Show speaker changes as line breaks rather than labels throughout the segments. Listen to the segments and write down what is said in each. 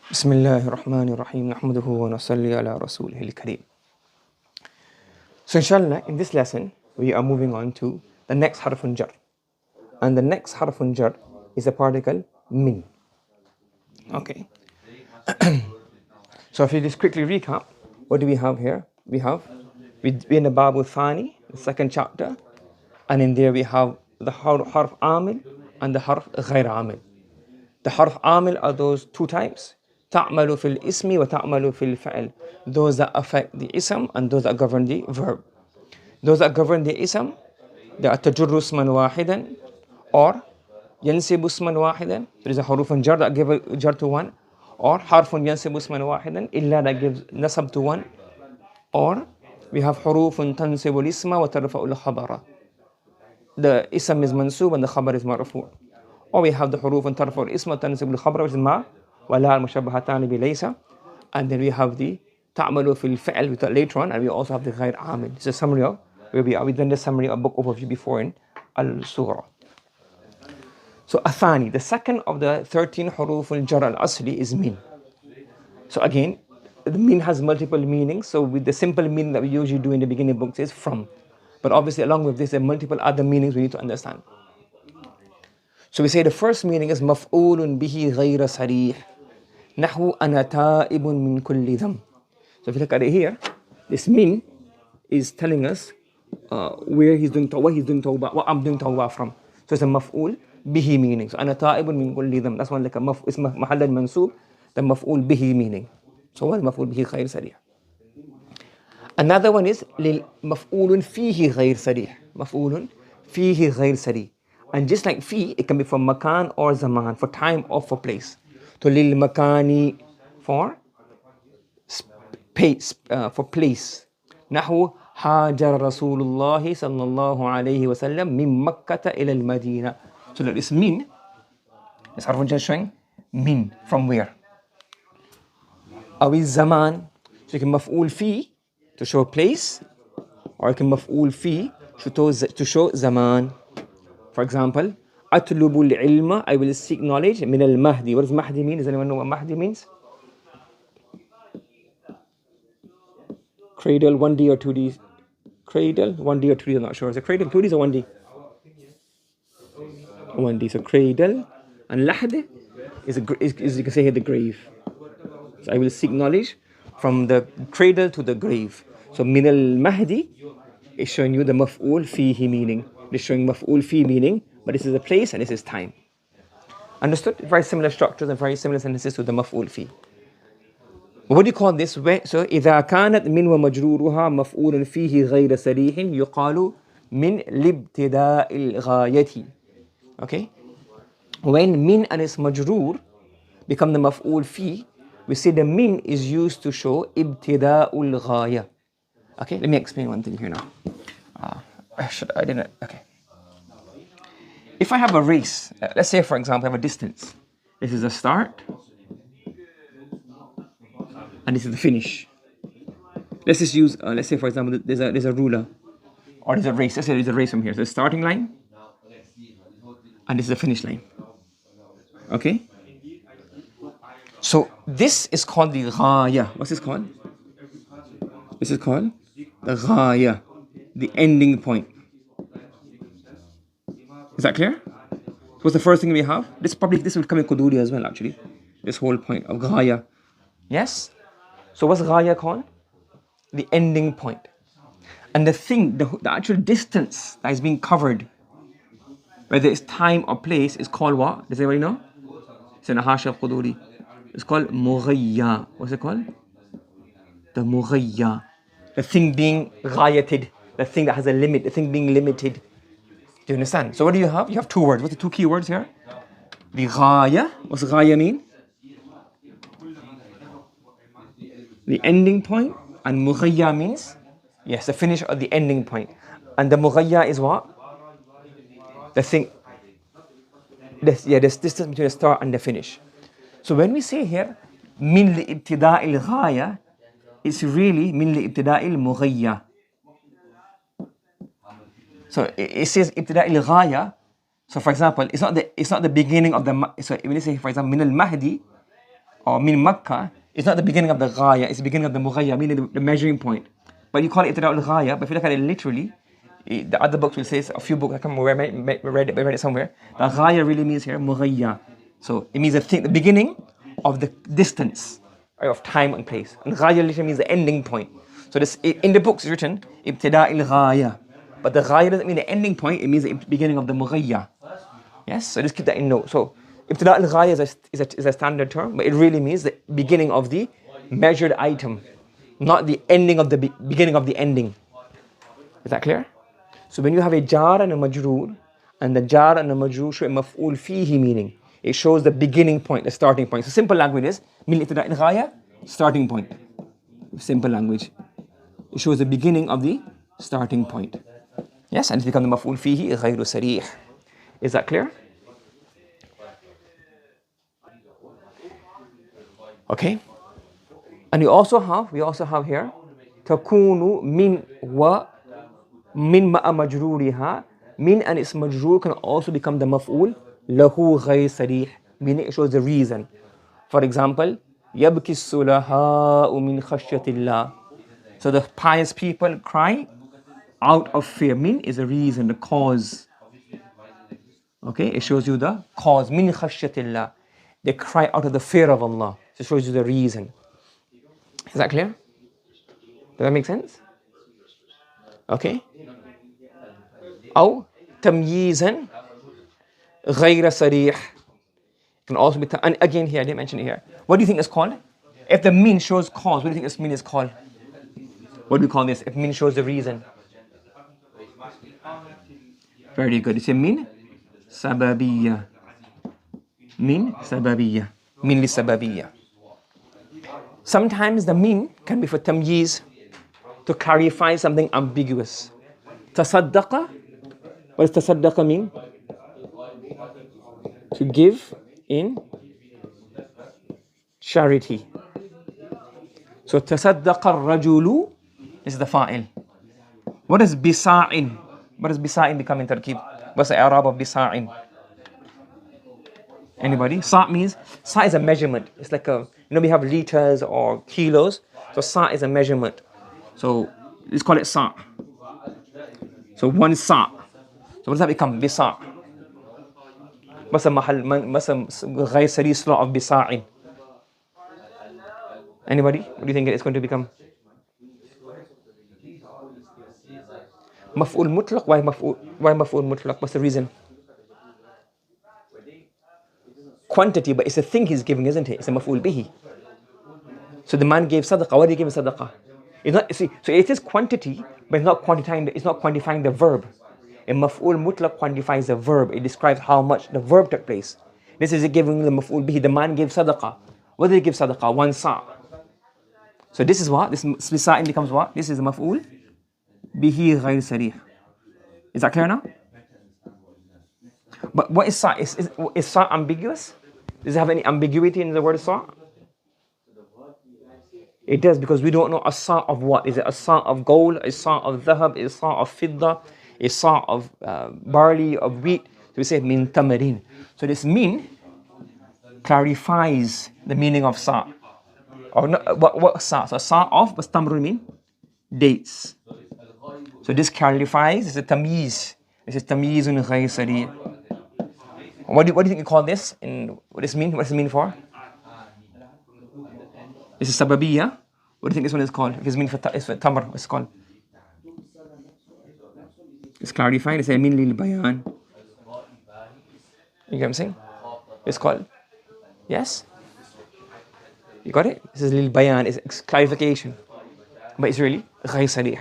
بسم الله الرحمن الرحيم نحمده ونصلي على رسوله الكريم. So inshallah, in this lesson, we are moving on to the next harfun jar. And the next harfun jar is a particle min. Okay. So if you just quickly recap, what do we have here? We're in the Babu Thani, the second chapter. And in there we have the harf amil and the harf ghair amil. The harf amil are those two types. تعمل في الاسم وتعمل في الفعل. Those that affect the ism and those that govern the verb. Those that govern the ism, they are تجر اسما واحدا or ينسب اسما واحدا. There is a حروف jar that give a jar to one, or حرف ينسب اسما واحدا إلا that gives nasab to one, or we have حروف تنسب الاسم وترفع الخبر. The ism is mansub and the khabar is marfu. Or we have the حروف ترفع الاسم وتنسب الخبر, which is ma ولا المشبهتان بليس. And then we have the تعمل في الفعل with that later on, and we also have the غير عامل. It's a summary of where we are. We've done the summary of book overview before in Al-Surah. So Athani, the second of the 13 حروف الجر al-asli is min. So again, the min has multiple meanings. So with the simple meaning that we usually do in the beginning of books is from. But obviously along with this, there are multiple other meanings we need to understand. So we say the first meaning is مفعول به غير صريح. نحو أنا تائب من كل ذنب. So if you look at it here, this min is telling us where he's doing what he's doing tawbah, what I'm doing tawbah from. So it's a maf'ul bihi meaning. So أنا تائب من كل ذنب. That's one like a اسم محل المنصوب, the مفعول bihi meaning. So what is مفعول به غير صريح? Another one is مفعول فيه غير صريح. مفعول فيه غير صريح. And just like fi, it can be for makan or zaman, for time or for place. To lil makani for space, for place. نحو هاجر رسول الله صلى الله عليه وسلم من مكة إلى المدينة. So that is min. It's harf just showing min, from where. أو zaman. So you can مفعول fi to show place, or you can مفعول fi to show zaman. For example, أطلب العلم, I will seek knowledge, من المهدي. What does mahdi mean? Does anyone know what mahdi means? Cradle, 1D or 2D? Cradle, 1D or 2D, I'm not sure. Is it cradle 2D or 1D? 1D. So cradle, and lahd is you can say here the grave. So I will seek knowledge from the cradle to the grave. So min al-mahdi is showing you the maf'ul fihi meaning. It's showing maf'ul fi meaning, but this is a place and this is time. Understood? Very similar structures and very similar sentences to the maf'ul fi. What do you call this? So إذا كانت من ومجرورها مفعول فيه غير صريح يقال من لابتداء الغاية. Okay? When min and its majroor become the maf'ul fi, we say the min is used to show ابتداء الغاية. Okay? Let me explain one thing here now. I didn't. Okay. If I have a race, let's say for example I have a distance. This is the start and this is the finish. Let's just use, let's say for example there's a ruler, or there's a race. Let's say there's a race from here. So the starting line and this is the finish line. Okay? So this is called the Ghaya. What's this called? This is called the Ghaya, the ending point. Is that clear? So what's the first thing we have? This will come in Quduri as well, actually. This whole point of Ghaya. Yes? So what's Ghaya called? The ending point. And the thing, the actual distance that is being covered, whether it's time or place, is called what? Does anybody know? It's in the Hasha of Quduri. It's called Mughayya. What's it called? The Mughayya. The thing being ghayated. The thing that has a limit. The thing being limited. Do you understand? So what do you have? You have two words. What's the two key words here? The ghaya. What's ghaya mean? The ending point. And mughayya means, yes, the finish or the ending point. And the mughayya is what? The thing. This distance between the start and the finish. So when we say here, min li ibtida'il ghaya, it's really min li ibtida'il mughayya. So it says ibtida'il ghaya. So for example, it's not the beginning of the. So when you say for example min al mahdi, or min Makkah, it's not the beginning of the Ghaya, it's the beginning of the Mughayya, meaning the measuring point. But you call it Ibtida al-Ghaya, but if you look at it literally, the other books will say, a few books, I can't remember, I read it somewhere, the Ghaya really means here Mughayya. So it means the beginning of the distance, right, of time and place. And Ghaya literally means the ending point. So this, in the books it's written, Ibtida al-Ghaya. But the Ghaya doesn't mean the ending point, it means the beginning of the Mughayya. Yes, so just keep that in note. So Ibtida al-Ghaya is a standard term, but it really means the beginning of the measured item, not the ending of the beginning of the ending. Is that clear? So when you have a jar and a majroor, and the jar and the majroor show a maf'ul fihi meaning, it shows the beginning point, the starting point. So simple language is min ibtida al-ghaya, starting point. Simple language. It shows the beginning of the starting point. Yes, and it becomes the maf'ul fihi ghayru sarih. Is that clear? Okay. And we also have here takunu min wa min ma'a majruriha. Min and its majroor can also become the maf'ul lahu ghayr sarih, meaning it shows the reason. For example, yabki sulaha'u min khashyatillah. So the pious people cry out of fear. Min is the reason, the cause. Okay, it shows you the cause. Min khashyatillah. They cry out of the fear of Allah. So it shows you the reason. Is that clear? Does that make sense? Okay. أو تمييزا غير صريح can also be, and again here I didn't mention it here. What do you think it's called? If the min shows cause, what do you think this min is called? What do we call this? If min shows the reason. Very good. It's a min sababiyya. Min sababiyya. Min li sababiyya. Sometimes the min can be for tamyiz, to clarify something ambiguous. Tasaddaqa. What does tasaddaqa mean? To give in charity. So tasaddaqa ar-rajulu is the fa'il. What is bisa'in? What does bisa'in become in tarkib? What's the Iraab of bisa'in? Anybody? Sa' means, sa' is a measurement. It's like we have liters or kilos. So sa' is a measurement. So let's call it sa'. So one sa'. So what does that become? Bisa'. What's a ghayr sarih slot of bisa'in? Anybody? What do you think it's going to become? Maf'ul mutlaq. Why maf'ul mutlaq? What's the reason? Quantity, but it's a thing he's giving, isn't it? It's a maf'ul bihi. So the man gave sadaqah. What did he give in sadaqah? It's not, see, so it is quantity, but it's not quantifying the verb. A maf'ul mutlaq quantifies the verb. It describes how much the verb took place. This is giving the maf'ul bihi. The man gave sadaqah. What did he give sadaqah? One sa'. So this is what? This sa'in becomes what? This is the maf'ul bihi ghayr sarih. Is that clear now? But what is sa'? Is sa' ambiguous? Does it have any ambiguity in the word sa'? It does, because we don't know a sa' of what. Is it a sa' of gold, a sa' of dhahab, a sa' of fidda, a sa' of barley, of wheat? So we say min tamarin. So this min clarifies the meaning of sa'. Or not, what sa'? So sa' of, what's tamrun mean? Dates. So this clarifies, it's a tamyiz. This is tamyizun ghayr sarih. What do you think you call this? And what does it mean? What does it mean for? This is sababiyya. What do you think this one is called? If it's mean for tamr, what's it called? It's clarified. It's a min lil-Bayan. You get what I'm saying? It's called. Yes? You got it? This is lil-Bayan. It's clarification. But it's really ghayr sarih.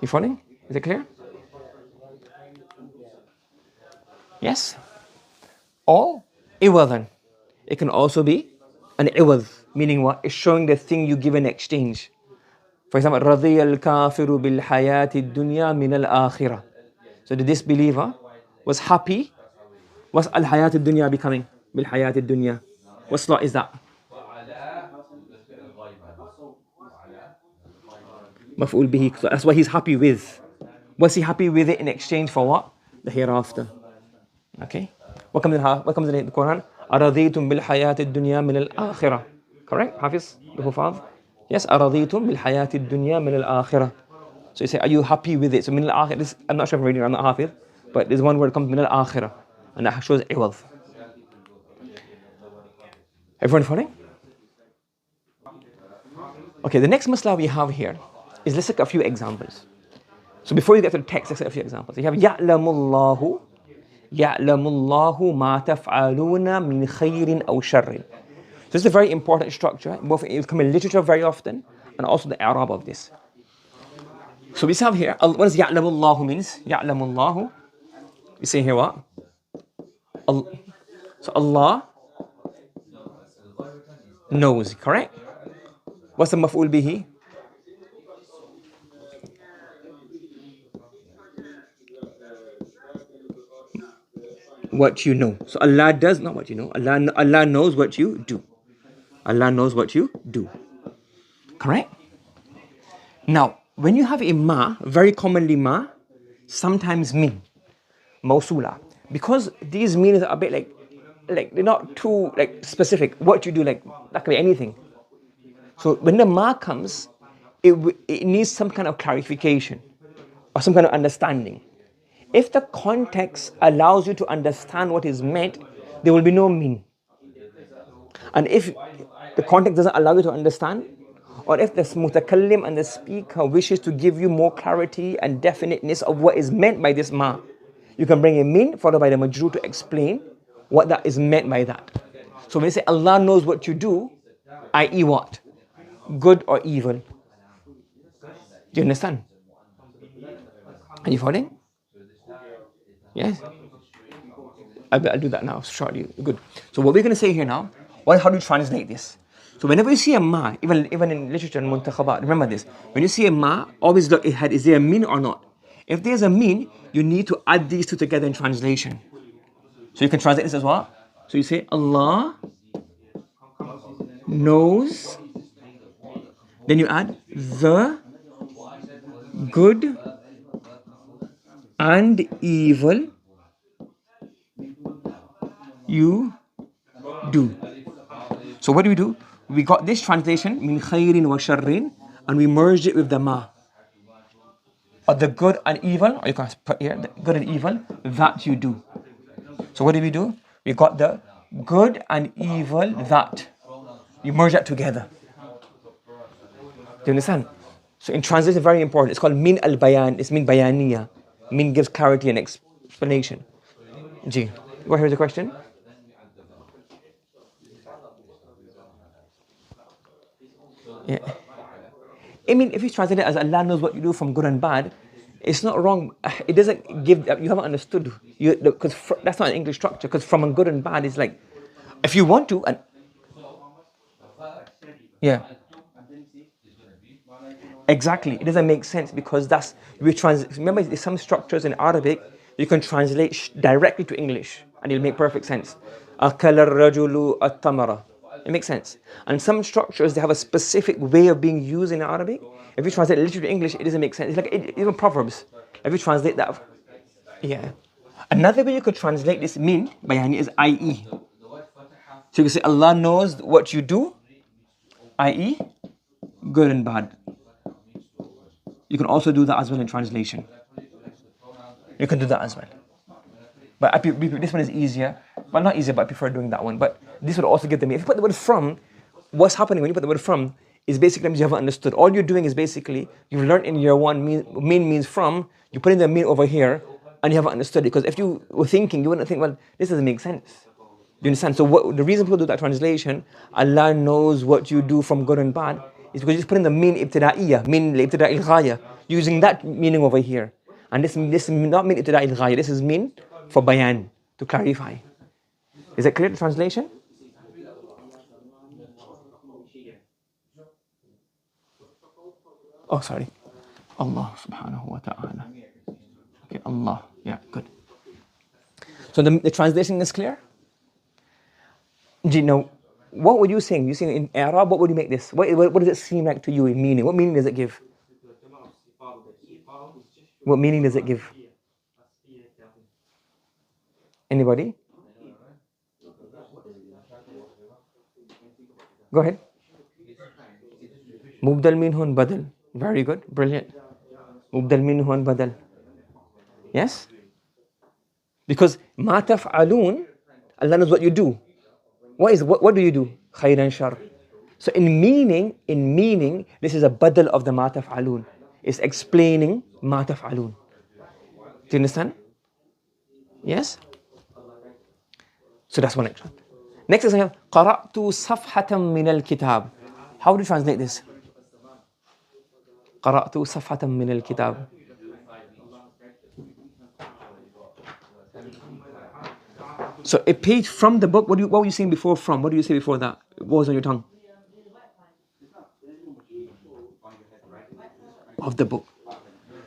You following? Is it clear? Yes? Or iwadan. It can also be an iwad, meaning what? It's showing the thing you give in exchange. For example, رَضِيَ الْكَافِرُ بِالْحَيَاةِ الدُّنْيَا مِنَ الْآخِرَةِ. So the disbeliever was happy. What's al-hayat al-dunya becoming? Bil-hayat al-dunya. What slot is that? Maf'ul bihi. So that's what he's happy with. Was he happy with it in exchange for what? The hereafter. Okay. What comes in the Quran? أرضيتم بالحياة الدنيا من الآخرة. Correct, Hafiz, the Hufaz? Yes, أرضيتم بالحياة الدنيا من الآخرة. So you say, are you happy with it? So من الآخرة, I'm not sure if I'm reading, I'm not Hafiz, but there's one word comes من الآخرة, and that shows عوض. Everyone following? Okay, the next masla we have here is, let's look at a few examples. So before you get to the text, let's look at a few examples. You have يعلم الله ما تفعلون من خير أو شر. This is a very important structure. Both it will come in literature very often, and also the Iraab of this. So we have here, what does يعلم الله means? يعلم الله. We say here what? So Allah knows, correct? What's the maf'ul bihi? What you know. So Allah does not what you know. Allah knows what you do. Allah knows what you do. Correct? Now, when you have a ma, very commonly ma, sometimes min, mausula. Because these meanings are a bit like they're not too like specific. What you do, like that can be anything. So when the ma comes, it needs some kind of clarification or some kind of understanding. If the context allows you to understand what is meant, there will be no min. And if the context doesn't allow you to understand, or if the mutakallim and the speaker wishes to give you more clarity and definiteness of what is meant by this ma, you can bring a min followed by the majrur to explain what that is meant by that. So when you say Allah knows what you do, i.e. what? Good or evil. Do you understand? Are you following? Yes? I'll do that now shortly. Good. So what we're going to say here now, how do you translate this? So whenever you see a ma, even in literature and muntakhabat, remember this. When you see a ma, always look ahead, is there a mean or not? If there's a mean, you need to add these two together in translation. So you can translate this as well. So you say Allah knows, then you add the good and evil you do. So what do? We got this translation, min khairin wa sharrin, and we merged it with the ma. Or the good and evil, or you can put here, the good and evil that you do. So what do? We got the good and evil that. You merge that together. Do you understand? So in translation, very important. It's called min al-bayan. It's min bayaniya. Min gives clarity and explanation. G. Go ahead with the question. Yeah. I mean, if you translate it as Allah knows what you do from good and bad, it's not wrong. It doesn't give, you haven't understood. Because that's not an English structure. Because from good and bad is like, if you want to, and yeah. Exactly. It doesn't make sense because remember, there's some structures in Arabic you can translate directly to English and it'll make perfect sense. Akala rajulu at-tamara. It makes sense. And some structures, they have a specific way of being used in Arabic. If you translate literally to English, it doesn't make sense. It's like even Proverbs. If you translate that, yeah. Another way you could translate this min, bayani, is i.e. So you can say Allah knows what you do, i.e. good and bad. You can also do that as well in translation. You can do that as well. But this one is easier. Well, not easier, but I prefer doing that one. But this would also give them, if you put the word from, what's happening when you put the word from is basically you haven't understood. All you're doing is basically, you've learned in year one, mean means from, you put in the mean over here, and you haven't understood it. Because if you were thinking, you wouldn't think, well, this doesn't make sense. Do you understand? So the reason people do that translation, Allah knows what you do from good and bad, is because you just put in the mean ibtida'iyya, mean ibtida' al-ghaya, using that meaning over here. And this is not mean ibtida' al-ghaya, this is mean for bayan, to clarify. Is that clear, the translation? Oh, sorry. Allah subhanahu wa ta'ala. Okay, Allah. Yeah, good. So the translation is clear? Now, what were you saying? You saying in Iraab, what would you make this? What does it seem like to you in meaning? What meaning does it give? What meaning does it give? Anybody? Go ahead. Mubdal minhu badal. Very good. Brilliant. Mubdal minhu badal. Yes? Because ma taf'alun, Allah knows what you do. What do you do? Khair and shar. So in meaning, this is a badal of the ma taf'alun. It's explaining ma taf'alun. Do you understand? Yes? So that's one example. Next example, qara'tu safhatan min al-kitab. How do you translate this? qara'tu safhatan min al-kitab. So a page from the book. What were you saying before from? What do you say before that? What was on your tongue? Of the book.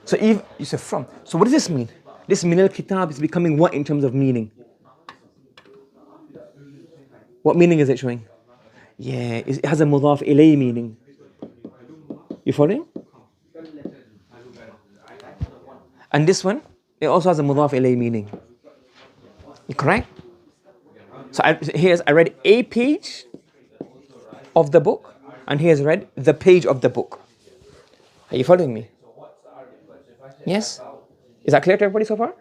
So if you say from. So what does this mean? This min al-kitab is becoming what in terms of meaning? What meaning is it showing? Yeah, it has a mudaf ilay meaning. You following? And this one, it also has a mudaf ilay meaning. Correct? So I read a page of the book, and here's read the page of the book. Are you following me? Yes? Is that clear to everybody so far?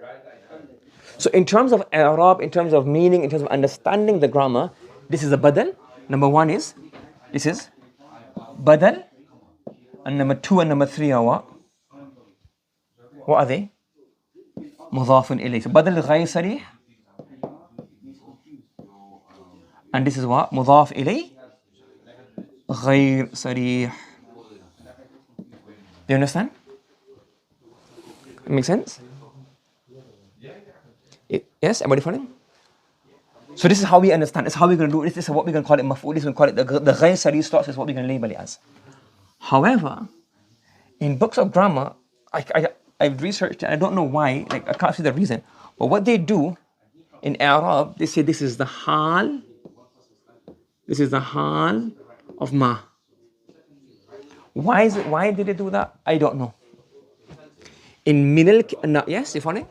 So in terms of Iraab, in terms of meaning, in terms of understanding the grammar, this is a badal. Number one is, this is badal. And number two and number three are what? What are they? Mudafun ilayh. So badal ghayr sarih. And this is what? Mudaf ilay ghayr sarih. Do you understand? It makes sense? Yes? Everybody following? So this is how we understand. This is how we're going to do it. This is what we're going to call it maf'ul. This is what we're going to call it the ghayr sarih starts is what we're going to label it as. However, in books of grammar, I've researched it. I don't know why. Like I can't see the reason. But what they do in Arab, they say this is the hal. This is the hal of ma. Why is it? Why did they do that? I don't know. In minal, yes, you following?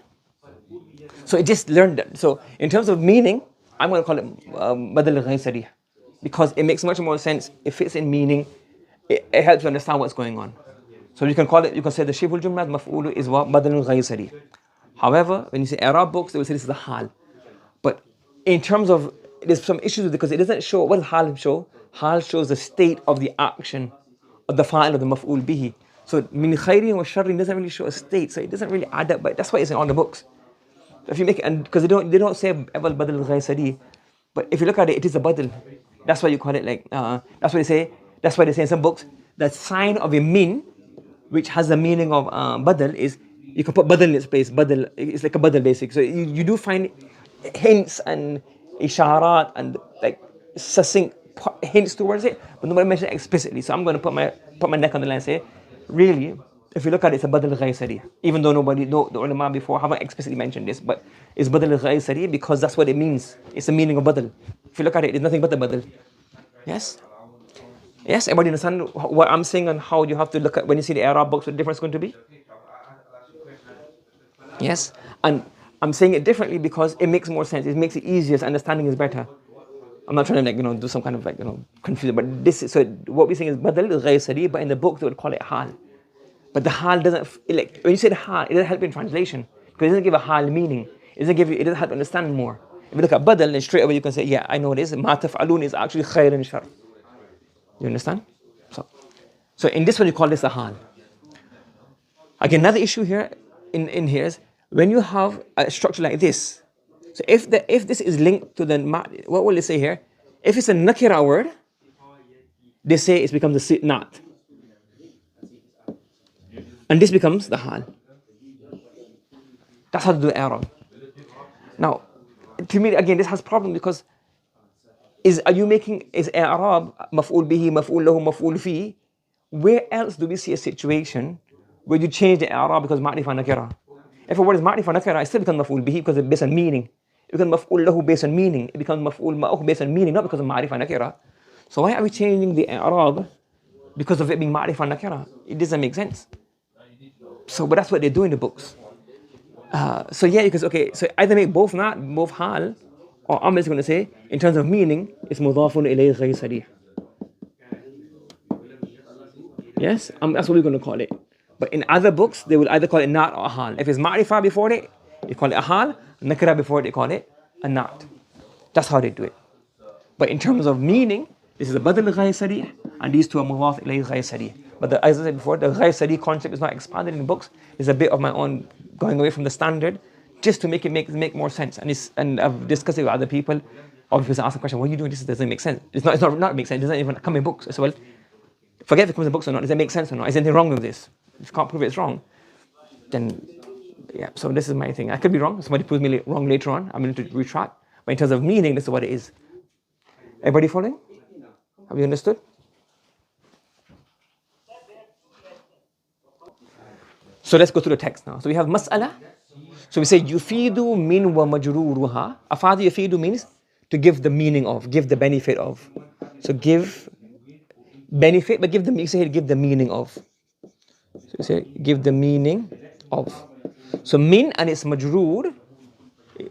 So I just learned that. So in terms of meaning, I'm going to call it badal ghayr sarih because it makes much more sense. It fits in meaning. It helps you understand what's going on. So you can call it. You can say the shibul jumla maf'ul is what badal ghayr sarih. However, when you say Arab books, they will say this is the hal. But in terms of there's some issues with it because it doesn't show what does hal show. Hal shows the state of the action of the fa'il of the maf'ul bihi. So min khairin wa sharrin doesn't really show a state, so it doesn't really add up. But that's why it's in all the books. If you make it, and because they don't say ever badal ghayr sarih, but if you look at it, it is a badal. That's why you call it like. That's why they say. That's why they say in some books the sign of a min, which has the meaning of badal, is you can put badal in its place. Badal, it's like a badal basic. So you do find hints and isharat and like succinct hints towards it, but nobody mentions it explicitly. So I'm going to put my neck on the line and say, really, if you look at it, it's a badal ghayr sarih. Even though the ulama before haven't explicitly mentioned this, but it's badal ghayr sarih because that's what it means. It's the meaning of badal. If you look at it, it's nothing but the badal. Yes? Yes, everybody understand what I'm saying and how you have to look at when you see the Arab books, what the difference is going to be? Yes? And I'm saying it differently because it makes more sense. It makes it easier, understanding is better. I'm not trying to do some kind of confuse, but this is, so what we're saying is badal ghayr sarih, but in the book they would call it hal. But the hal doesn't, like when you say the hal, it doesn't help in translation because it doesn't give a hal meaning. It doesn't help understand more. If you look at badal, then straight away you can say, yeah, I know what it is. Ma taf'alun is actually khair and shar. You understand? So in this one you call this a hal. Again, another issue here in here is when you have a structure like this. So if this is linked to the what will they say here? If it's a nakira word, they say it becomes a not, and this becomes the hal. That's how to do Arab. Now, to me again, this has problem because is I'rab maf'ul bihi, maf'ul lahu, maf'ul fi? Where else do we see a situation where you change the I'rab because ma'rifa nakira? If a word is ma'rifa nakira, it still becomes maf'ul bihi because it's based on meaning. It becomes maf'ul lahu based on meaning. It becomes maf'ul ma'uh based on meaning, not because of ma'rifa nakira. So why are we changing the I'rab because of it being ma'rifa nakira? It doesn't make sense. So, but that's what they do in the books. So yeah, because so either make both hal, or I'm just going to say, in terms of meaning, it's mudafun ilayh ghayr sarih. Yes, that's what we're going to call it. But in other books, they will either call it na'at or a hal. If it's ma'rifah before it, you call it a hal. Nakira before it, they call it a na'at. That's how they do it. But in terms of meaning, this is a badal ghayr sarih, and these two are mudaf ilayhi ghayr sarih. But as I said before, the ghayr sarih concept is not expanded in books. It's a bit of my own going away from the standard, just to make it make more sense. And I've discussed it with other people. Obviously, ask the question, what are you doing? This doesn't make sense. It's not make sense. It doesn't even come in books. So, well, forget if it comes in books or not. Does it make sense or not? Is anything wrong with this? If you can't prove it's wrong, then yeah. So this is my thing. I could be wrong. Somebody proves me wrong later on. I'm going to retract. But in terms of meaning, this is what it is. Everybody following? Have you understood? So let's go through the text now. So we have mas'ala. So we say yufidu min wa majruruha. Afadu yufidu means to give the meaning of, give the benefit of. So give benefit, but give the meaning of. So you say give the meaning of. So min and its majroor,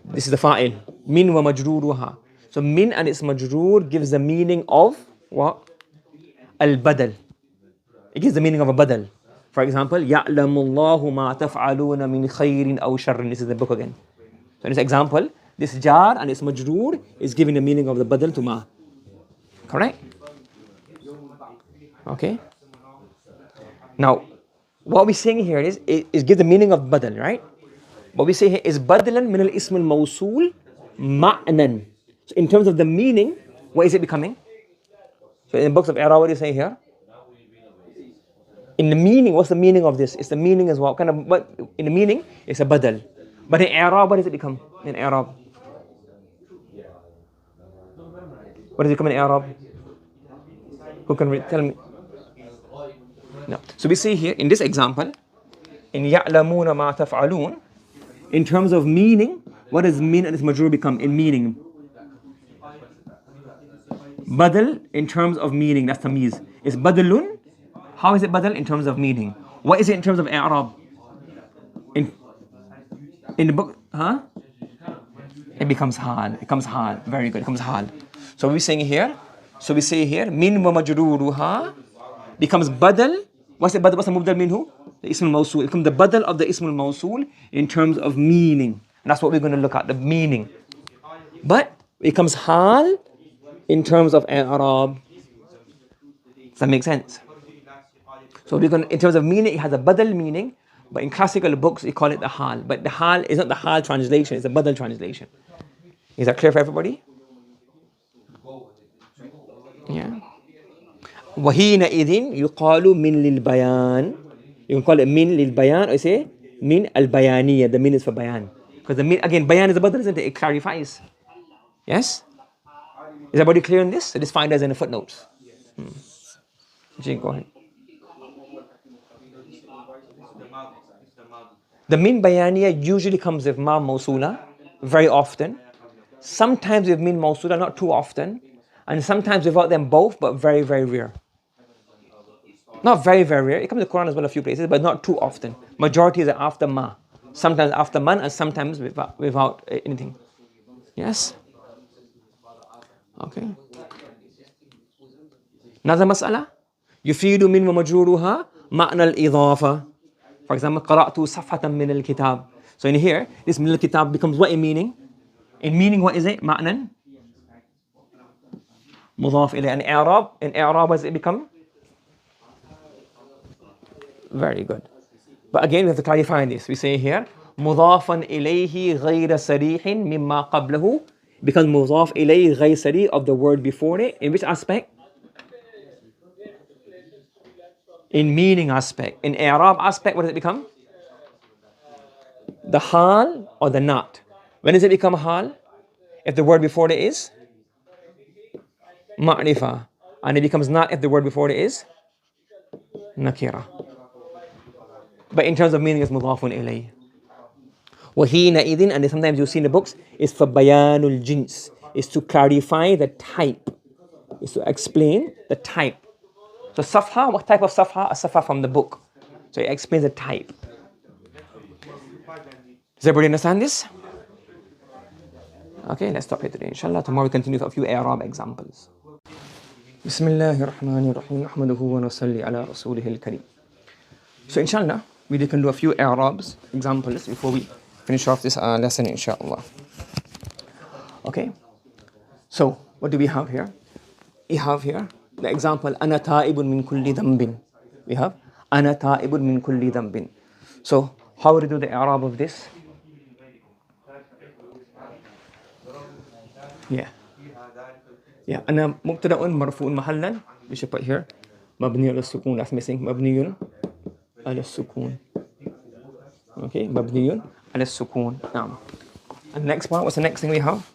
this is the fa'il. Min wa majruruha. So min and its majroor gives the meaning of what? Al-Badal. It gives the meaning of a badal. For example, يَعْلَمُ اللَّهُ مَا تَفْعَلُونَ مِنْ خَيْرٍ أَوْ شَرٍ. This is the book again. So in this example, this jar and its majroor is giving the meaning of the badal to ma. Correct? Okay. Now, what we're saying here is give the meaning of badal, right? What we say here is badalan min al-ism al-mawsool ma'nan. So in terms of the meaning, what is it becoming? So in the books of Iraab, what do you say here? In the meaning, what's the meaning of this? It's the meaning as well. But in the meaning, it's a badal. But in Iraab, what does it become? In Iraab, what does it become in Iraab? Who can tell me? No. So we see here in this example, in يَعْلَمُونَ مَا تَفْعَلُونَ, in terms of meaning, what does min and its majrur become in meaning? Badal in terms of meaning, that's tamiz. It's badalun. How is it badal in terms of meaning? What is it in terms of i'rab? In the book, huh? It becomes hal. It becomes hal. Very good. It becomes hal. So we're saying here. So we say here, min wa majruruha becomes badal. What's the badal? What's the mubdal minhu? The ism al-mawsool. It becomes the badal of the ism al-mawsool in terms of meaning. And that's what we're going to look at, the meaning. But it becomes hal in terms of i'rab. Does that make sense? So we're going to, in terms of meaning, it has a badal meaning, but in classical books, we call it the hal. But the hal is not the hal translation, it's a badal translation. Is that clear for everybody? Yeah. وَهِينَ إِذٍ يُقَالُ مِن لِلْبَيَان. You can call it min lil-bayan, or you say min al-bayaniyya. The min is for bayan. Because the min, again, bayan is a badal, isn't it? It clarifies. Yes? Is everybody clear on this? So just find us in the footnotes. Jane, go ahead. The min bayaniya usually comes with ma mawsula, very often. Sometimes with min mawsula, not too often. And sometimes without them both, but very, very rare. Not very, very rare. It comes in the Quran as well a few places, but not too often. Majority is after ma. Sometimes after man, and sometimes without anything. Yes? Okay. Another mas'ala. يفيد من ومجرورها معنى الإضافة. For example, قرأت صفحة من الكتاب. So in here, this من الكتاب becomes what in meaning? In meaning, what is it? معنى مضاف إليه. And إعراب, in إعراب, what does it become? Very good. But again, we have to clarify this. We say here, مضافا إليه غير صريح مما قبله. Becomes مضاف إليه غير صريح of the word before it. In which aspect? In meaning aspect. In i'rab aspect, what does it become? The hal or the not. When does it become hal? If the word before it is ma'rifah. And it becomes not if the word before it is nakira. But in terms of meaning, it's mudafun ilayh. وَهِينَ إِذٍ, and sometimes you see in the books, is for bayanul jins. Is to clarify the type. Is to explain the type. So safha, what type of safha? A safha from the book. So it explains the type. Does everybody understand this? Okay, let's stop here today. Inshallah, tomorrow we continue with a few I'rab examples. بسم الله الرحمن الرحيم نحمده ونصلي على رسوله الكريم. So inshallah, we can do a few I'rabs, examples, before we finish off this lesson, inshallah. Okay, so what do we have here? We have here the example, أنا تائب من كل ذنب. We have أنا تائب من كل ذنب. So how would you do the I'rab of this? Yeah, أنا مبتدأ مرفوع محلا. We should put here مبني على السكون. That's missing. مبني على السكون. Okay, مبني على السكون. نعم. And the next part, what's the next thing we have?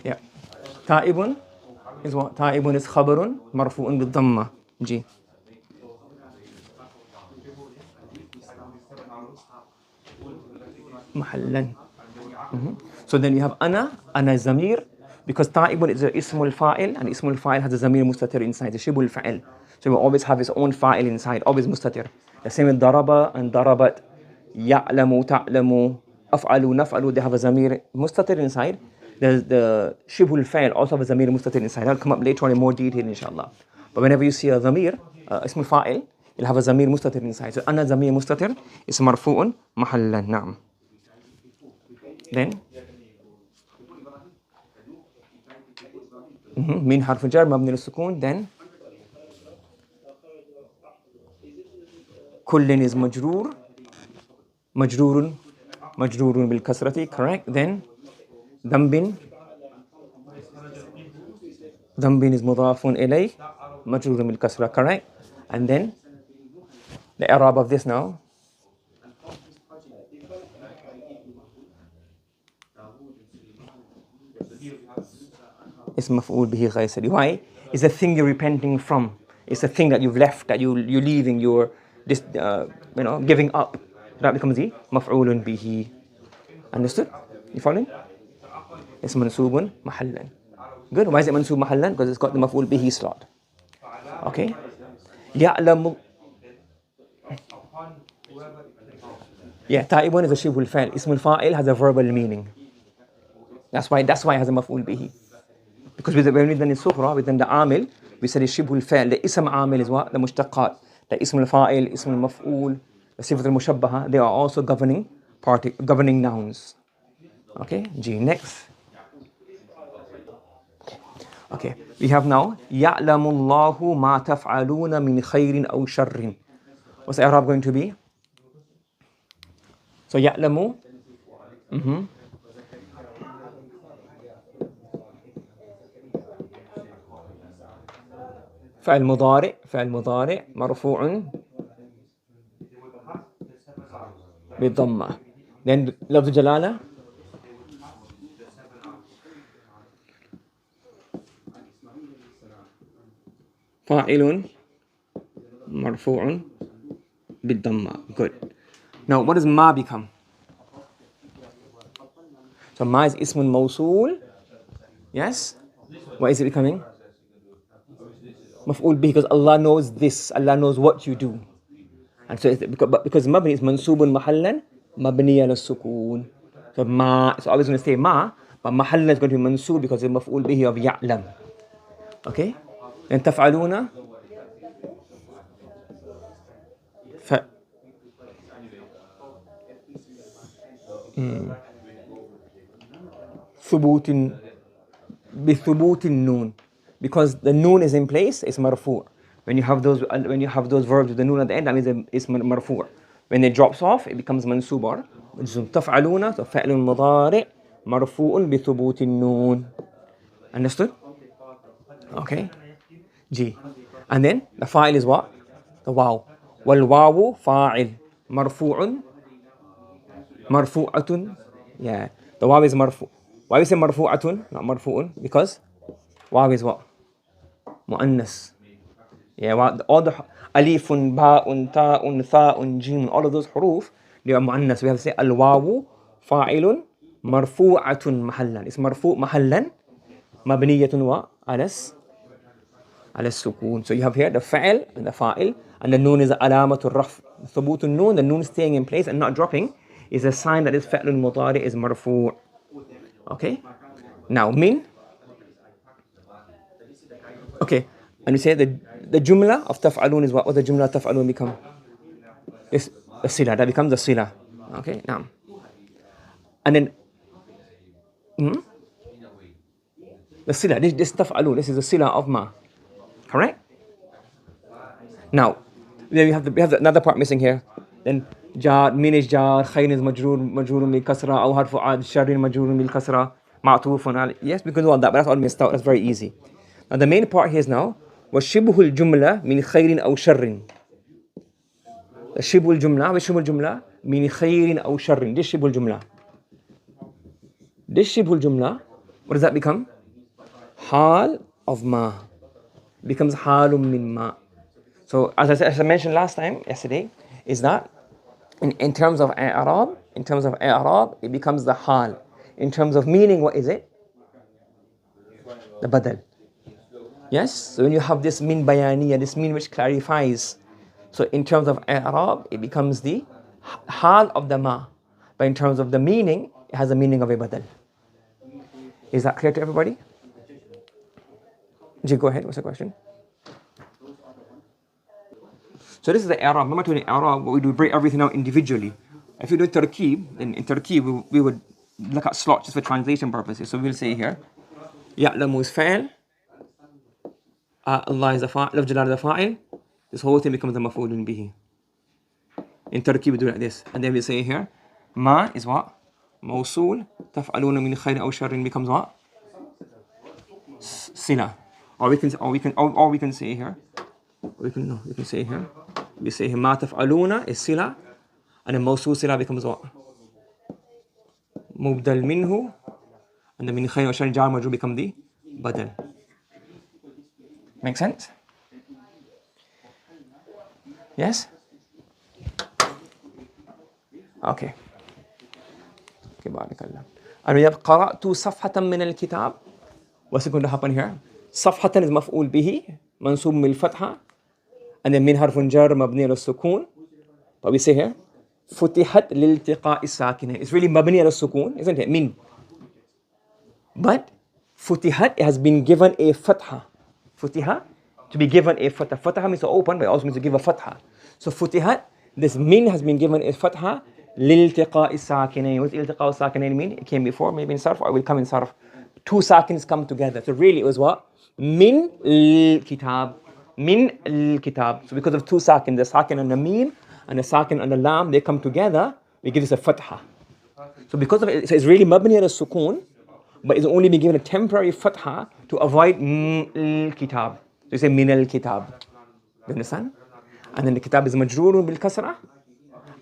Yeah. تائب is what? تائب is خبر مرفوع بالضمة. G. محلا. So then we have أنا زمير, because تائب is اسم الفاعل, and اسم الفاعل has a زمير مستتر inside, the شبه الفعل. So we always have his own fa'il inside, always مستتر. The same with ضرب and ضربت, يعلم تعلم, أفعل نفعل, they have a زمير مستتر inside. The شبه الفعل also have a زمير مستتر inside. I'll come up later on in more detail inshallah. But whenever you see a ضمير, اسم الفاعل, you'll have a زمير مستتر inside. So أنا زمير مستتر is مرفوع محلا. نعم. Then من حرف جر مبني للسكون. Then كل is مجرور بالكسرة. Correct. Then ذنب is مضاف إليه مجرور بالكسرة. Correct. And then the I'rab of this now. It's مفعول به غير سري. Why? It's a thing you're repenting from. It's a thing that you've left, that you're leaving, you're just, giving up. That becomes the مفعول به. Understood? You following? It's منصوب محلا. Good. Why is it منصوب محلا? Because it's got the مفعول به slot. Okay. يعلم. Yeah, تائب is a شبه الفعل. اسم الفاعل has a verbal meaning. That's why it has a مفعول به. Because when we done in Sukhra, within the amil, we said الشبه الفعل. The ism amil is what? The mushtaqat. The ism al-fa'il, ism al-maf'ul, the sifat al-mushabbaha, they are also governing nouns. Okay, G. Next. Okay, we have now يَعْلَمُ اللَّهُ مَا تَفْعَلُونَ مِنْ خَيْرٍ أَوْ شَرٍ. What's the I'rab going to be? So يَعْلَمُ. فعل مضارع مرفوع بالضمة. Then لفظ جلالة فاعل مرفوع بالضمة. Good. Now what does ma become? So ma is اسم موصول. Yes. What is it becoming? مفعول به, because Allah knows this, Allah knows what you do. And so because mabni is mansubun mahallan mabni ala sukun. So ma, so I was going to say ma, but mahallan is going to be mansub because it's maf'ul bihi of ya'lam. Okay? And taf'aluna ثبوت بثبوت النون, because the noon is in place, it's marfu'. When you have those verbs with the noon at the end, that means it's marfu'. When it drops off, it becomes mansubar. تفعلون, so فعل مضارع مرفوع بثبوت النون. Understood? Okay. G. And then the fa'il is what? The waw. والواو فاعل مرفوع مرفوعة. Yeah. The waw is marfu'. Why we say marfu'atun, not marfu'un? Because waw is what? Mu'annas. Yeah, all the alifun, ba'un, ta'un, tha'un, jim, all of those huruf, they are mu'annas. We have to say al-wawu fa'ilun marfu'atun mahallan. It's marfu' mahallan mabniyatun wa alas sukun. So you have here the fa'il and the fa'il, and the noon is alamatul raf. Thubutun noon, the noon staying in place and not dropping, is a sign that this fa'ilun mudari is marfu'. Okay? Now, min. Okay, and we say the jumla of taf'alun is what? What the jumla of taf'alun become? It's a sila. That becomes the sila. Okay, now. And then, the sila, this taf'alun, this is the sila of ma. Correct? Now, then we have another part missing here. Then, jar, min is jar, khayn is majroor bil kasra, aw harfu ad, sharin majroor bil kasra, ma'tufun al. Yes, we can do all that, but that's all missed out. That's very easy. Now, the main part here is now, وَشِبْهُ الْجُمْلَةِ مِنْ خَيْرٍ أَوْ شَرٍ. The shibhul jumla, which shibhul jumla? Min khayrin aw sharrin. This shibhul jumla. This shibhul jumla, what does that become? Hal of ma. Becomes halum min ma. So as I mentioned yesterday, is that in terms of Iraab, it becomes the hal. In terms of meaning, what is it? The badal. Yes? So when you have this min bayaniya, this min which clarifies. So in terms of Iraab, it becomes the hal of the ma. But in terms of the meaning, it has the meaning of a badal. Is that clear to everybody? Jay, go ahead. What's the question? So this is the Iraab. Remember to the Iraab, what we do, we break everything out individually. If you do tarkib, then in tarkib, we would look at slots just for translation purposes. So we'll say here, Ya'lamu is fa'il, Allah is the fa'il, laf jalal is the fa'il. This whole thing becomes a maf'ulun bihi. In tarkib we do like this. And then we say here, ma is what? Mawsul, taf'aluna min khayrin aw sharrin becomes what? Sila. Or we can say here, we can say here, we say here, ma taf'aluna is sila, and then mawsul sila becomes what? Mubdal minhu, and then min khayrin aw sharrin jar majrur become the badal. Make sense? Yes? Okay. And we have قرأت صفحة من الكتاب. What's going to happen here? صفحة is مفعول به منصوب بالفتحة and then من حرف جر مبني على السكون. But we say here فتحت لالتقاء الساكنين. It's really مبني على السكون, isn't it? من. But فتحت, it has been given a fatha. فتحة, to be given a fatha. Fatha means to open, but it also means to give a fatha. So فتحت, this min has been given a fatha. لِلْتِقَاءِ السَّاكِنَيْنِ. What does إِلْتِقَاء السَّاكِنَيْنِ mean? It came before, maybe in sarf, or it will come in sarf. Two sakins come together. So really it was what? Min al-kitab. Min al-kitab. So because of two sakins, the sakin on the mim and the sakin on the lam, they come together, we give this a fatha. So because of it, so it's really mabni al-sukun, but it's only been given a temporary fatha to avoid al-kitab. So you say min al-kitab. You understand? And then the kitab is majroorun bil-kasra.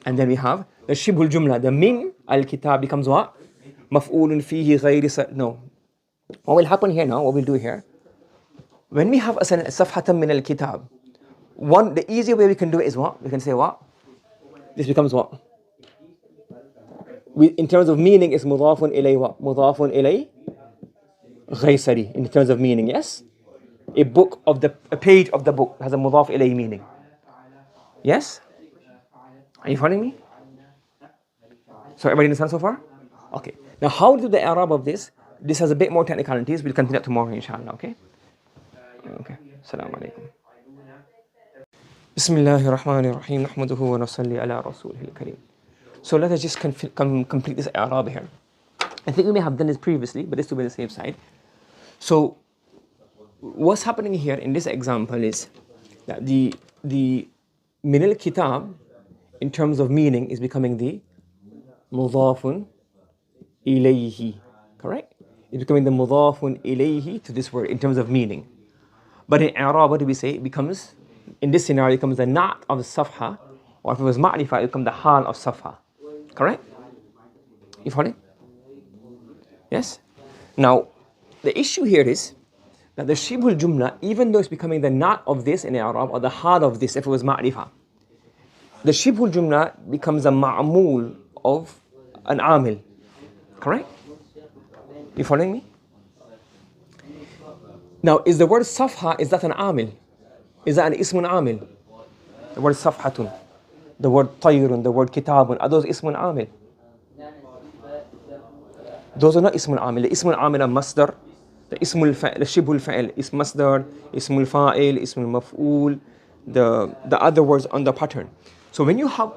And then we have the shibhul jumla, the min al-kitab becomes what? Maf'ulun fihi ghayri no. What will happen here now, what we'll do here, when we have a safhatan min al-kitab, the easy way we can do it is what? We can say what? This becomes what? In terms of meaning, it's mudafun ilay what? Mudafun ilay ghaysari. In terms of meaning, yes? A page of the book has a mudaf ilay meaning. Yes? Are you following me? So everybody understand so far? Okay. Now how to do the Iraab of this? This has a bit more technicalities. We'll continue that tomorrow, inshallah. Okay? Okay. Assalamu alaikum. Bismillahir Rahmanir Rahim. Nahmaduhu wa nusalli ala rasulihil kareem. So let us just complete this Iraab here. I think we may have done this previously, but this to be on the safe side. So what's happening here in this example is that the min al-kitab, in terms of meaning, is becoming the mudafun ilayhi. Correct? It's becoming the mudafun ilayhi to this word in terms of meaning. But in Iraab, what do we say? It becomes, in this scenario, it becomes the na'at of the safha, or if it was ma'rifah, it becomes the hal of safha. Correct? You follow it? Yes? Now, the issue here is that the shibhul jumla, even though it's becoming the na'at of this in Iraab, or the hal of this if it was ma'rifah, the shibhul jumla becomes a ma'amul of an amil. Correct? You following me? Now, is the word safha, is that an amil? Is that an ismun amil? The word safhatun, the word tayrun, the word kitabun, are those ismun amil? Those are not ism al-amil. The ism al-amil are masdar. The ism al-fa'il, the shibh al-fa'il is masdar, ism al-fa'il, ism al-maf'ul, the other words on the pattern. So when you have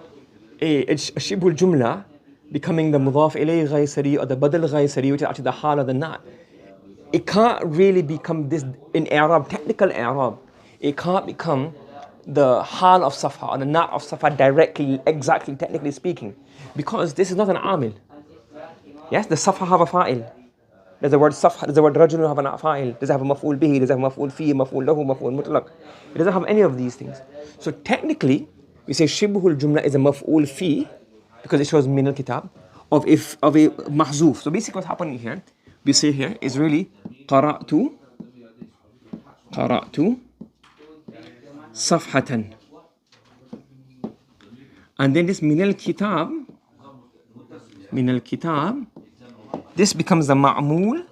a shibh al-jumla becoming the mudaf ilayh ghaysari or the badal ghaysari, which is actually the hal of the na'at, it can't really become this in Iraab, technical Iraab. It can't become the hal of Safa or the na'at of Safa directly, exactly, technically speaking, because this is not an amil. Yes, the Safa have a fa'il. There's the word Safa, there's the word rajul have a fa'il. Does it have a maf'ul bihi? Does it have a maf'ul fi, maf'ul lahu, maf'ul mutlaq? It doesn't have any of these things. So technically, we say shibhul jumla is a maf'ul fi because it shows min al-kitab of a mahzuf. So basically what's happening here, we say here is really qara'tu safhatan. And then this min al-kitab, this becomes the ma'mul.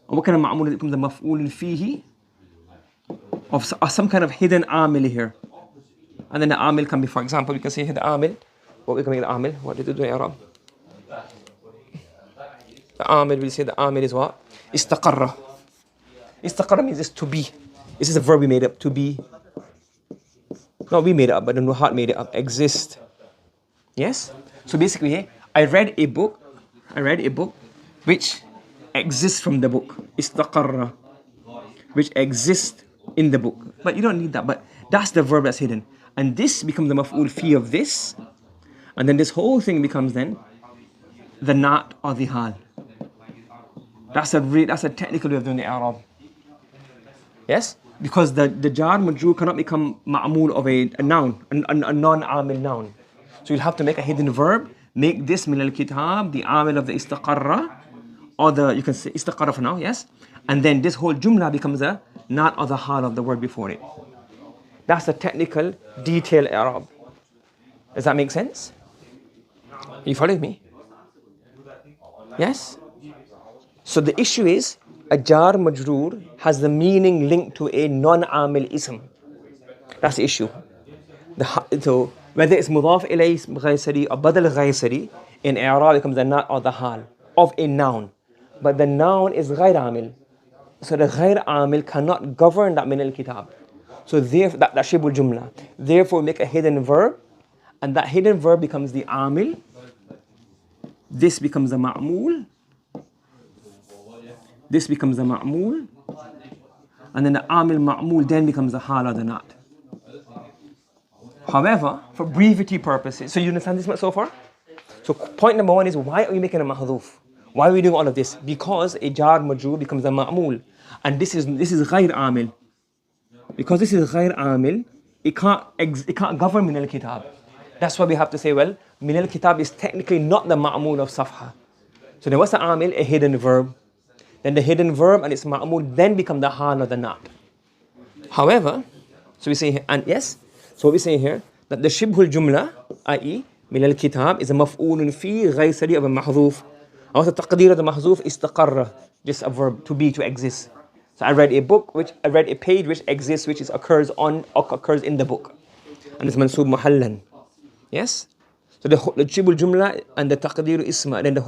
What kind of ma'mul? It becomes the maf'ul fihi of some kind of hidden amil here. And then the amil can be, for example, we can say here the amil. What we can make the amil? What did it do in Arab? The amil, we'll say the amil is what? Istaqarra. Istaqarra means it's to be. This is a verb we made up, to be. Not we made it up, but the Nuhat made it up. Exist. Yes? So basically, I read a book which exists from the book. Istaqarra. Which exists in the book. But you don't need that. But that's the verb that's hidden. And this becomes the maf'ul fi of this. And then this whole thing becomes then the na'at or the hal. That's a technical way of doing the Arab. Yes? Because the jar majroor cannot become ma'mul of a noun, a non-amil noun. So you'll have to make a hidden verb, make this min al-kitab, the amil of the istaqarra, or you can say istaqarra for now, yes? And then this whole jumla becomes a na'at or the hal of the word before it. That's a technical, detailed Arab. Does that make sense? You follow me? Yes? So the issue is, a jar majroor has the meaning linked to a non-amil ism. That's the issue. So whether it's mudaf ilayh ghaysari or badal ghaysari, in i'rab becomes the na'at or the hal of a noun. But the noun is ghayr amil. So the ghayr amil cannot govern that min al-kitab. So therefore, that shibul jumla. Therefore, make a hidden verb, and that hidden verb becomes the amil. This becomes the ma'mul. This becomes the ma'mul. And then the amil ma'mul then becomes the hal or the na'at. However, for brevity purposes, so you understand this much so far? So point number one is, why are we making a mahdhuf? Why are we doing all of this? Because a jar majroor becomes a ma'mul. And this is ghayr amil. Because this is ghayr amil, it can't govern min al-kitab. That's why we have to say, well, min al-kitab is technically not the ma'mul of safha. So then what's the amil? A hidden verb. Then the hidden verb and its ma'mul then become the hal or the na'at. However, so we say here, and yes, so we say here that the shibhul jumla, i.e. min al-kitab, is a maf'ulun fi ghaysari of a mahdhuf. And what's the taqdeer of the mahdhuf? Istaqarra, just a verb, to be, to exist. So I read a page which exists, which occurs in the book. And it's mansub muhallan. Yes? So the shibhul jumla and the taqdeer isma, and then the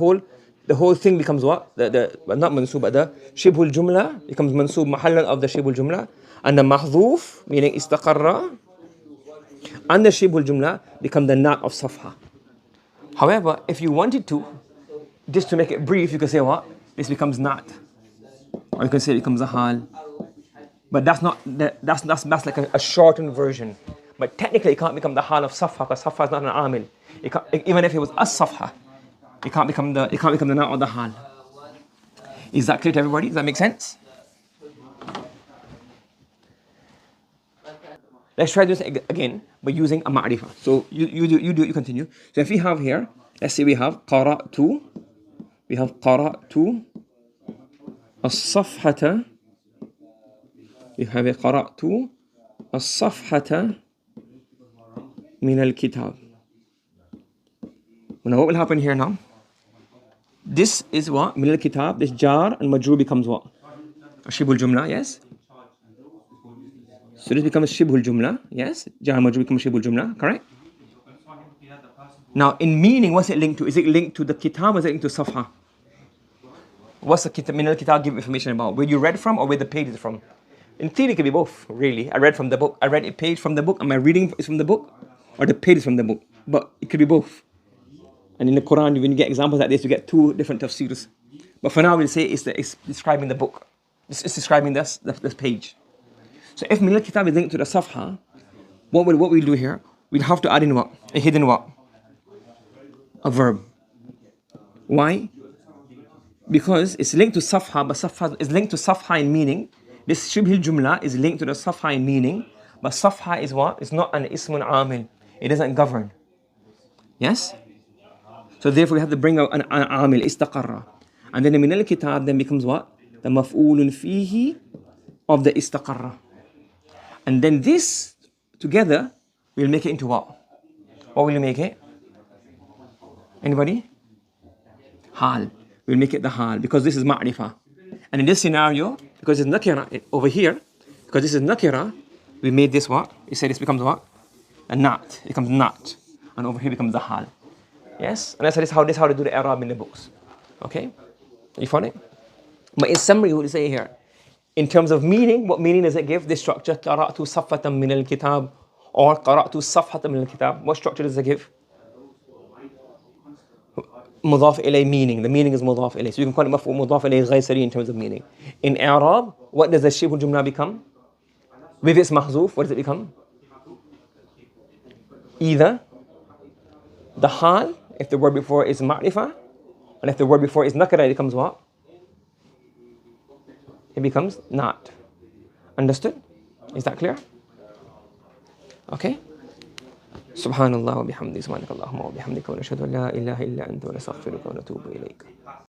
whole thing becomes what? Not mansub, but the shibhul jumla becomes mansub mahallan of the shibhul jumla. And the mahdhuf, meaning istaqarra, and the shibhul jumla become the na'at of safha. However, if you wanted to, just to make it brief, you can say what? This becomes na'at. Or you can say it becomes a hal. But that's like a shortened version. But technically it can't become the hal of safha, because safha is not an amil. Even if it was as-safha, it can't become the na'at or the hal. Is that clear to everybody? Does that make sense? Let's try this again by using a ma'rifah. So you continue. So if we have here, let's say we have qara'tu as-safhata. We have a qara'tu as-safhata min al-kitab. Now what will happen here now? This is what? Min al-kitab, this jar and majroor becomes what? A shibul jumla, yes? So this becomes shibhul jumla, yes? Jar and majroor becomes shibhul jumla, correct? Now in meaning, what's it linked to? Is it linked to the kitab or is it linked to safha? what's the kitab, min al-kitab give information about? Where you read from or where the page is from? In theory, it could be both, really. I read from the book. I read a page from the book. Am I reading is from the book? Or the page is from the book? But it could be both. And in the Quran, when you get examples like this, you get two different tafsirs. But for now, we'll say it's describing the book. It's describing this page. So if min al-kitab is linked to the safha, what we'll do here, we'll have to add in what? A hidden what? A verb. Why? Because it's linked to safha, but safha is linked to safha in meaning. This shibhil jumla is linked to the safha in meaning, but safha is what? It's not an ismun amil. It doesn't govern. Yes? So therefore we have to bring out an amil, istaqarra. And then the min al-kitab then becomes what? The maf'ulun fihi of the istaqarra. And then this together, we'll make it into what? What will you make it? Anybody? Hal. We'll make it the hal because this is ma'rifah. And in this scenario, because it's nakira over here, because this is nakira, we made this what? We said this becomes what? A nat. It becomes nat. And over here becomes the hal. Yes? And that's how to do the Iraab in the books. Okay? You follow it? But in summary, what do you say here? In terms of meaning, what meaning does it give? This structure, قَرَأْتُ صَفَّةً مِنَ الْكِتَابِ or قَرَأْتُ صَفْحَةً مِنَ الْكِتَابِ. What structure does it give? Mudaf ilay meaning. The meaning is mudaf ilay. So you can call it mudaf ilay ghaysari in terms of meaning. In Iraab, what does the shibhul jumla become? With its mahzoof, what does it become? Either the hal, if the word before is ma'rifah, and if the word before is nakara, it becomes what? It becomes not. Understood? Is that clear? Okay? سبحان الله وبحمده سبحانك اللهم وبحمدك ونشهد أن لا إله إلا أنت ونستغفرك ونتوب إليك